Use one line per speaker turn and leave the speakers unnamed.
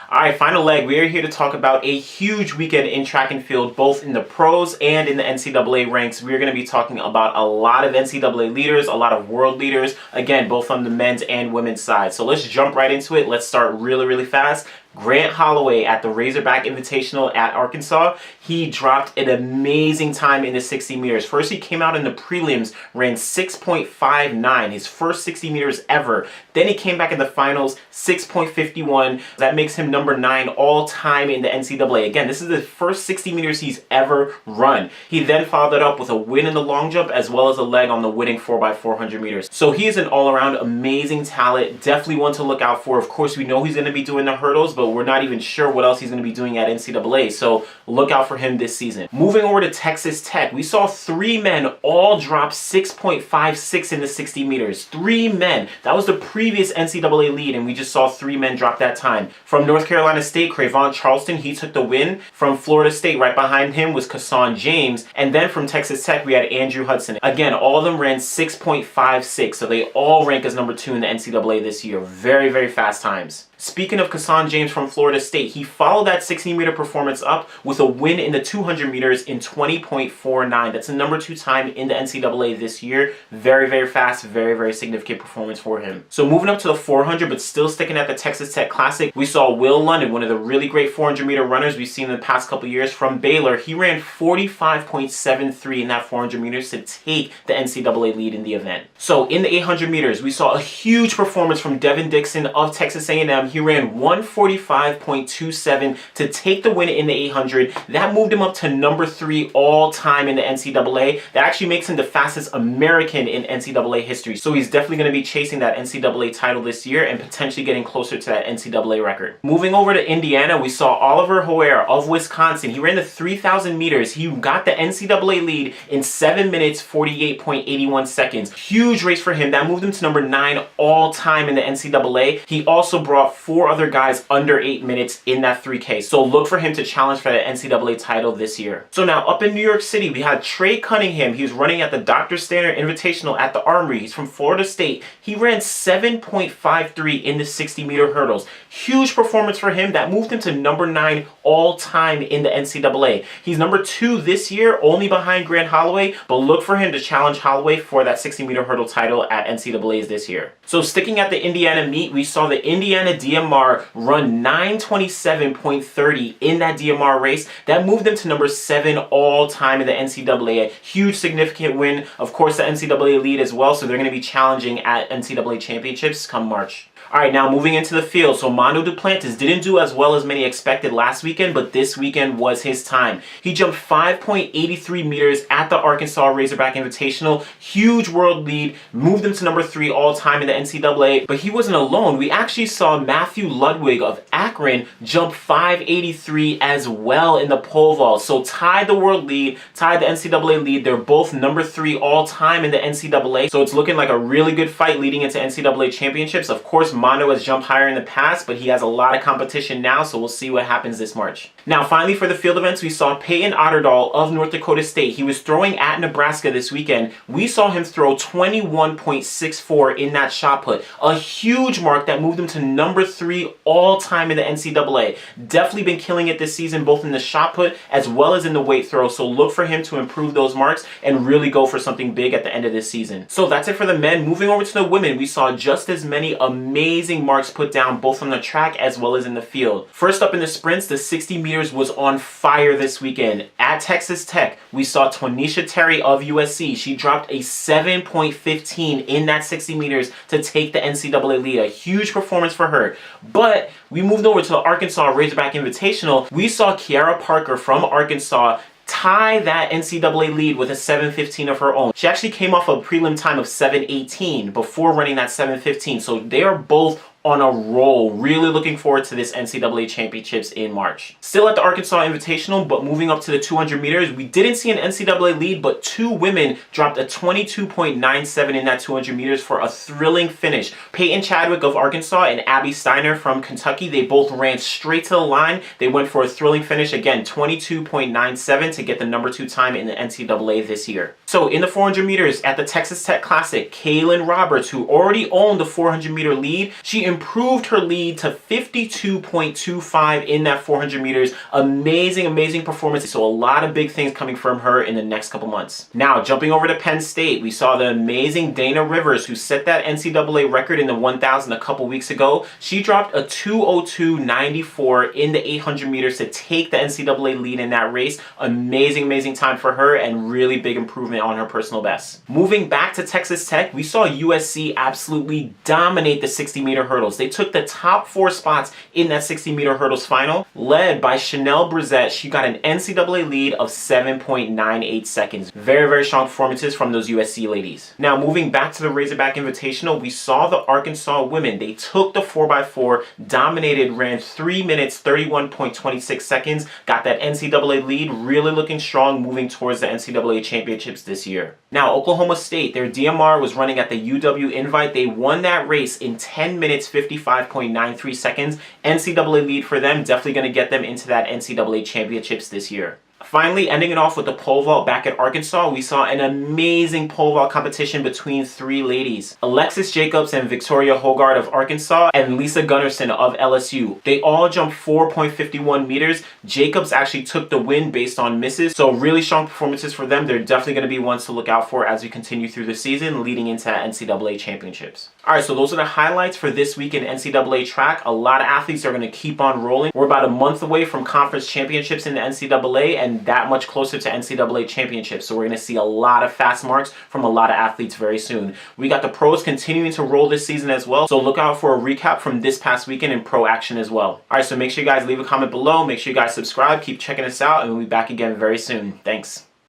All right, final leg. We are here to talk about a huge weekend in track and field, both in the pros and in the NCAA ranks. We're going to be talking about a lot of NCAA leaders, a lot of world leaders, again, both on the men's and women's side. So let's jump right into it. Let's start really fast. Grant Holloway at the Razorback Invitational at Arkansas. He dropped an amazing time in the 60 meters. First, he came out in the prelims, ran 6.59, his first 60 meters ever. Then he came back in the finals, 6.51. That makes him number 9 all time in the NCAA. Again, this is the first 60 meters he's ever run. He then followed it up with a win in the long jump as well as a leg on the winning 4x400 meters. So he is an all-around amazing talent, definitely one to look out for. Of course, we know he's going to be doing the hurdles, but we're not even sure what else he's going to be doing at NCAA, so look out for him this season. Moving over to Texas Tech, we saw 3 men all drop 6.56 in the 60 meters. 3 men. That was the previous NCAA lead, and we just saw 3 men drop that time. From North Carolina State, Crayvon Charleston, he took the win. From Florida State, right behind him was Kassan James, and then from Texas Tech, we had Andrew Hudson. Again, all of them ran 6.56, so they all rank as number 2 in the NCAA this year. Very fast times. Speaking of Kassan James from Florida State, he followed that 60-meter performance up with a win in the 200 meters in 20.49. That's the number 2 time in the NCAA this year. Very fast, very significant performance for him. So moving up to the 400, but still sticking at the Texas Tech Classic, we saw Will London, one of the really great 400-meter runners we've seen in the past couple years from Baylor. He ran 45.73 in that 400 meters to take the NCAA lead in the event. So in the 800 meters, we saw a huge performance from Devin Dixon of Texas A&M. He ran 145.27 to take the win in the 800. That moved him up to number 3 all time in the NCAA. That actually makes him the fastest American in NCAA history. So he's definitely going to be chasing that NCAA title this year and potentially getting closer to that NCAA record. Moving over to Indiana, we saw Oliver Hoare of Wisconsin. He ran the 3,000 meters. He got the NCAA lead in 7 minutes, 48.81 seconds. Huge race for him. That moved him to number 9 all time in the NCAA. He also brought 4 other guys under 8 minutes in that 3K. So look for him to challenge for the NCAA title this year. So now up in New York City, we had Trey Cunningham. He was running at the Dr. Standard Invitational at the Armory. He's from Florida State. He ran 7.53 in the 60-meter hurdles. Huge performance for him. That moved him to number 9 all time in the NCAA. He's number 2 this year, only behind Grant Holloway, but look for him to challenge Holloway for that 60-meter hurdle title at NCAAs this year. So sticking at the Indiana meet, we saw the Indiana DMR run 9:27.30 in that DMR race. That moved them to number 7 all time in the NCAA. A huge significant win. Of course, the NCAA lead as well, so they're going to be challenging at NCAA championships come March. Alright, now moving into the field. So Mondo Duplantis didn't do as well as many expected last weekend, but this weekend was his time. He jumped 5.83 meters at the Arkansas Razorback Invitational. Huge world lead, moved him to number 3 all time in the NCAA, but he wasn't alone. We actually saw Matthew Ludwig of Akron jump 5.83 as well in the pole vault. So tied the world lead, tied the NCAA lead. They're both number 3 all time in the NCAA. So it's looking like a really good fight leading into NCAA championships. Of course, Mondo has jumped higher in the past, but he has a lot of competition now, so we'll see what happens this March. Now, finally, for the field events, we saw Peyton Otterdahl of North Dakota State. He was throwing at Nebraska this weekend. We saw him throw 21.64 in that shot put. A huge mark that moved him to number 3 all time in the NCAA. Definitely been killing it this season, both in the shot put as well as in the weight throw, so look for him to improve those marks and really go for something big at the end of this season. So that's it for the men. Moving over to the women, we saw just as many amazing marks put down both on the track as well as in the field. First up in the sprints, the 60 meters was on fire this weekend. At Texas Tech, we saw Tonisha Terry of USC. She dropped a 7.15 in that 60 meters to take the NCAA lead. A huge performance for her. But we moved over to the Arkansas Razorback Invitational. We saw Kiara Parker from Arkansas tie that NCAA lead with a 7.15 of her own. She actually came off a prelim time of 7.18 before running that 7.15, so they are both on a roll. Really looking forward to this NCAA championships in March. Still at the Arkansas Invitational, but moving up to the 200 meters, we didn't see an NCAA lead, but 2 women dropped a 22.97 in that 200 meters for a thrilling finish. Peyton Chadwick of Arkansas and Abby Steiner from Kentucky, they both ran straight to the line. They went for a thrilling finish, again, 22.97 to get the number 2 time in the NCAA this year. So So in the 400 meters at the Texas Tech Classic, Kaylin Roberts, who already owned the 400 meter lead, she improved her lead to 52.25 in that 400 meters. Amazing, amazing performance. So a lot of big things coming from her in the next couple months. Now, jumping over to Penn State, we saw the amazing Dana Rivers, who set that NCAA record in the 1000 a couple weeks ago. She dropped a 2:02.94 in the 800 meters to take the NCAA lead in that race. Amazing, amazing time for her and really big improvement on her personal best. Moving back to Texas Tech, we saw USC absolutely dominate the 60-meter hurdles. They took the top 4 spots in that 60-meter hurdles final, led by Chanel Brissett. She got an NCAA lead of 7.98 seconds. Very, very strong performances from those USC ladies. Now, moving back to the Razorback Invitational, we saw the Arkansas women. They took the 4x4, dominated, ran 3 minutes, 31.26 seconds, got that NCAA lead, really looking strong, moving towards the NCAA championships this year. Now, Oklahoma State, their DMR was running at the UW Invite. They won that race in 10 minutes, 55.93 seconds. NCAA lead for them, definitely going to get them into that NCAA championships this year. Finally, ending it off with the pole vault back at Arkansas, we saw an amazing pole vault competition between 3 ladies. Alexis Jacobs and Victoria Hogard of Arkansas and Lisa Gunnarsson of LSU. They all jumped 4.51 meters. Jacobs actually took the win based on misses, so really strong performances for them. They're definitely going to be ones to look out for as we continue through the season leading into NCAA championships. Alright, so those are the highlights for this week in NCAA track. A lot of athletes are going to keep on rolling. We're about a month away from conference championships in the NCAA and that much closer to NCAA championships. So we're going to see a lot of fast marks from a lot of athletes very soon. We got the pros continuing to roll this season as well. So look out for a recap from this past weekend in pro action as well. Alright, so make sure you guys leave a comment below. Make sure you guys subscribe. Keep checking us out and we'll be back again very soon. Thanks.